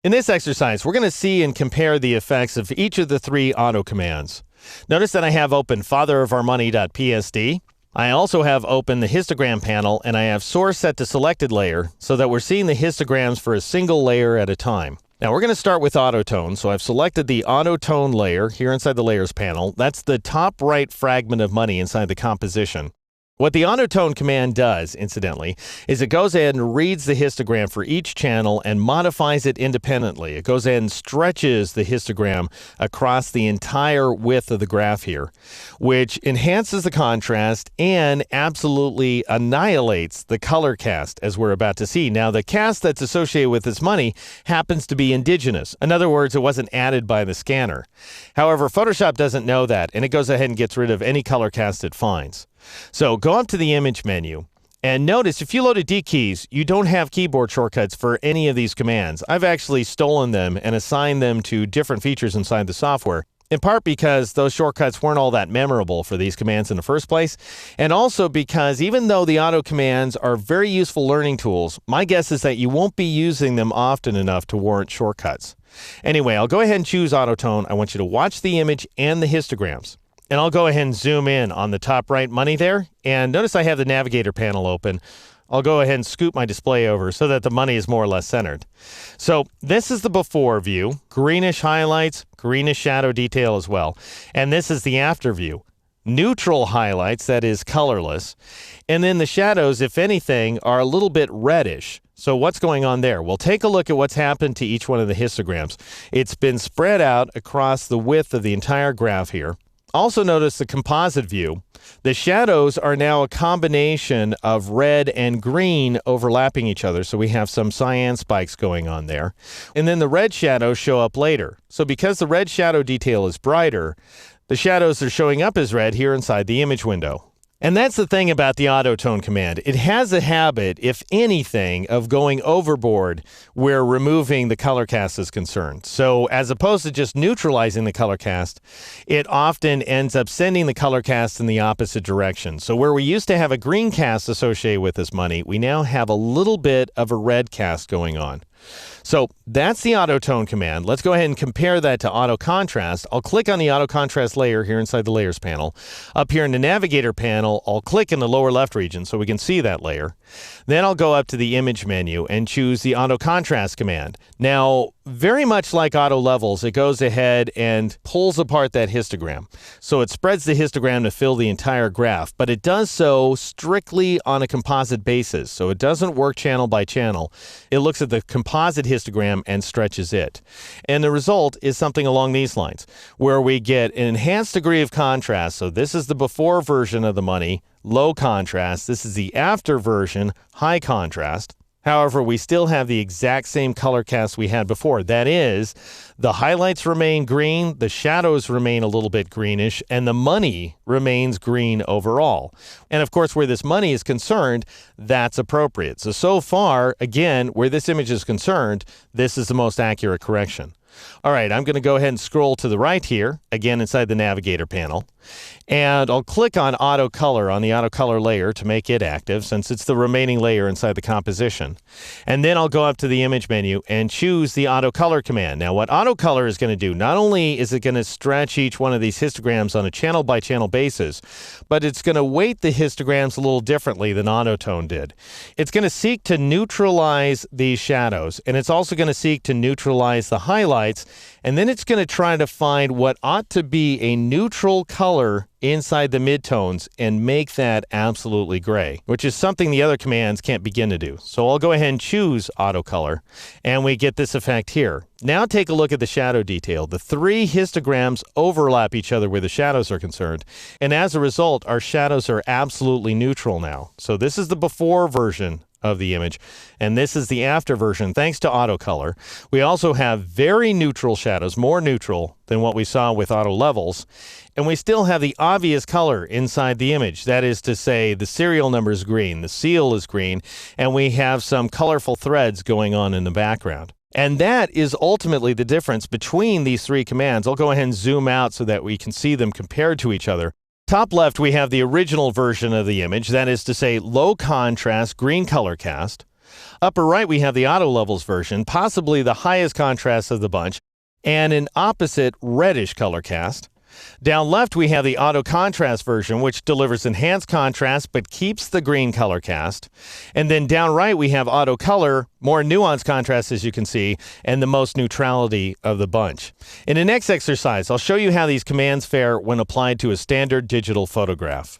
In this exercise, we're going to see and compare the effects of each of the three auto commands. Notice that I have open fatherofoumoney.psd. I also have open the histogram panel, and I have source set to selected layer so that we're seeing the histograms for a single layer at a time. Now we're going to start with autotone, so I've selected the autotone layer here inside the layers panel. That's the top right fragment of money inside the composition. What the autotone command does, incidentally, is it goes ahead and reads the histogram for each channel and modifies it independently. It goes ahead and stretches the histogram across the entire width of the graph here, which enhances the contrast and absolutely annihilates the color cast, as we're about to see. Now, the cast that's associated with this money happens to be indigenous. In other words, it wasn't added by the scanner. However, Photoshop doesn't know that, and it goes ahead and gets rid of any color cast it finds. So go up to the image menu and notice if you load D keys, you don't have keyboard shortcuts for any of these commands. I've actually stolen them and assigned them to different features inside the software, in part because those shortcuts weren't all that memorable for these commands in the first place, and also because even though the auto commands are very useful learning tools, my guess is that you won't be using them often enough to warrant shortcuts. Anyway, I'll go ahead and choose autotone. I want you to watch the image and the histograms. And I'll go ahead and zoom in on the top right money there. And notice I have the navigator panel open. I'll go ahead and scoop my display over so that the money is more or less centered. So this is the before view, greenish highlights, greenish shadow detail as well. And this is the after view, neutral highlights, that is colorless. And then the shadows, if anything, are a little bit reddish. So what's going on there? Well, take a look at what's happened to each one of the histograms. It's been spread out across the width of the entire graph here. Also notice the composite view. The shadows are now a combination of red and green overlapping each other, so we have some cyan spikes going on there. And then the red shadows show up later. So because the red shadow detail is brighter, the shadows are showing up as red here inside the image window. And that's the thing about the autotone command. It has a habit, if anything, of going overboard where removing the color cast is concerned. So as opposed to just neutralizing the color cast, it often ends up sending the color cast in the opposite direction. So where we used to have a green cast associated with this money, we now have a little bit of a red cast going on. So that's the autotone command. Let's go ahead and compare that to auto contrast. I'll click on the auto contrast layer here inside the layers panel. Up here in the navigator panel, I'll click in the lower left region so we can see that layer. Then I'll go up to the image menu and choose the auto contrast command. Now, very much like auto levels, it goes ahead and pulls apart that histogram. So it spreads the histogram to fill the entire graph, but it does so strictly on a composite basis. So it doesn't work channel by channel. It looks at the composite histogram and stretches it. And the result is something along these lines, where we get an enhanced degree of contrast. So this is the before version of the money, low contrast. This is the after version, high contrast. However, we still have the exact same color cast we had before. That is, the highlights remain green, the shadows remain a little bit greenish, and the money remains green overall. And of course, where this money is concerned, that's appropriate. So far, again, where this image is concerned, this is the most accurate correction. All right, I'm going to go ahead and scroll to the right here, again inside the navigator panel, and I'll click on auto color on the auto color layer to make it active since it's the remaining layer inside the composition. And then I'll go up to the image menu and choose the auto color command. Now what auto color is going to do, not only is it going to stretch each one of these histograms on a channel by channel basis, but it's going to weight the histograms a little differently than autotone did. It's going to seek to neutralize these shadows, and it's also going to seek to neutralize the highlights, and then it's going to try to find what ought to be a neutral color inside the midtones and make that absolutely gray, which is something the other commands can't begin to do. So I'll go ahead and choose auto color, and we get this effect here. Now take a look at the shadow detail. The three histograms overlap each other where the shadows are concerned, and as a result, our shadows are absolutely neutral now. So this is the before version of the image, and this is the after version thanks to auto color. We also have very neutral shadows, more neutral than what we saw with auto levels, and we still have the obvious color inside the image. That is to say, the serial number is green, the seal is green, and we have some colorful threads going on in the background. And that is ultimately the difference between these three commands. I'll go ahead and zoom out so that we can see them compared to each other. Top left, we have the original version of the image, that is to say low contrast green color cast. Upper right, we have the auto levels version, possibly the highest contrast of the bunch, and an opposite reddish color cast. Down left, we have the auto contrast version, which delivers enhanced contrast but keeps the green color cast. And then down right, we have auto color, more nuanced contrast as you can see, and the most neutrality of the bunch. In the next exercise, I'll show you how these commands fare when applied to a standard digital photograph.